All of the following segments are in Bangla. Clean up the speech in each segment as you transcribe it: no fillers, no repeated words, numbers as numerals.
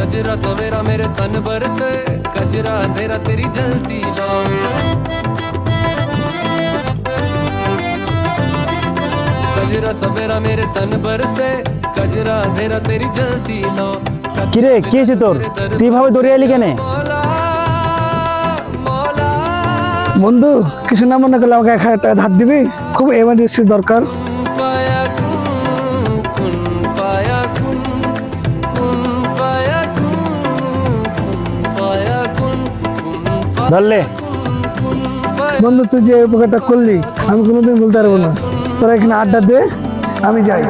सजरा सवेरा मेरे तन बरसे कजरा अंधेरा तेरी जलती लो सजरा सवेरा मेरे तन बरसे कजरा अंधेरा तेरी जलती लो কিরে কি হয়েছে তোর তুই ভাবে দৌড়ে এলি কেন বন্ধু কিছু না মনে করলে আমাকে 1000 টাকা ধার দিবি খুব এমার্জেন্সি দরকার ধরলে বন্ধু তুই যে উপকারটা করলি আমি কোনোদিন বলতে পারবো না তোরা এখানে আড্ডা দে আমি যাই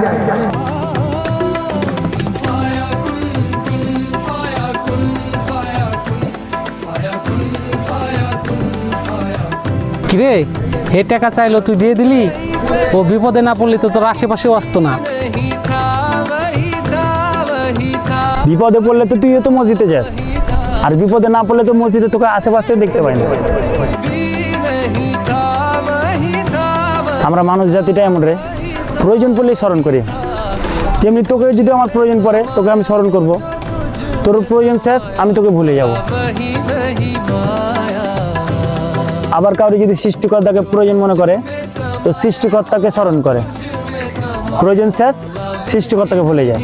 কিরে হে টাকা চাইলো তুই দিয়ে দিলি ও বিপদে না পড়লে তো তোর আশেপাশেও আসতো না বিপদে পড়লে তো তুইও তো মসজিদে যাস আর বিপদে না পড়লে তো মসজিদে তোকে আশেপাশে দেখতে পাই না আমরা মানুষ জাতিটা এমন রে প্রয়োজন পড়লেই স্মরণ করি যেমনি তোকে যদি আমার প্রয়োজন পড়ে তোকে আমি স্মরণ করব তোর প্রয়োজন শেষ আমি তোকে ভুলে যাব আবার কাউকে যদি সৃষ্টিকর্তাকে প্রয়োজন মনে করে তো সৃষ্টিকর্তাকে স্মরণ করে প্রয়োজন শেষ সৃষ্টিকর্তাকে ভুলে যায়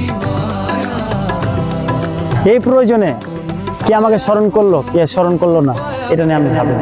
এই প্রয়োজনে কে আমাকে স্মরণ করলো কে স্মরণ করলো না এটা নিয়ে আমি ভাবি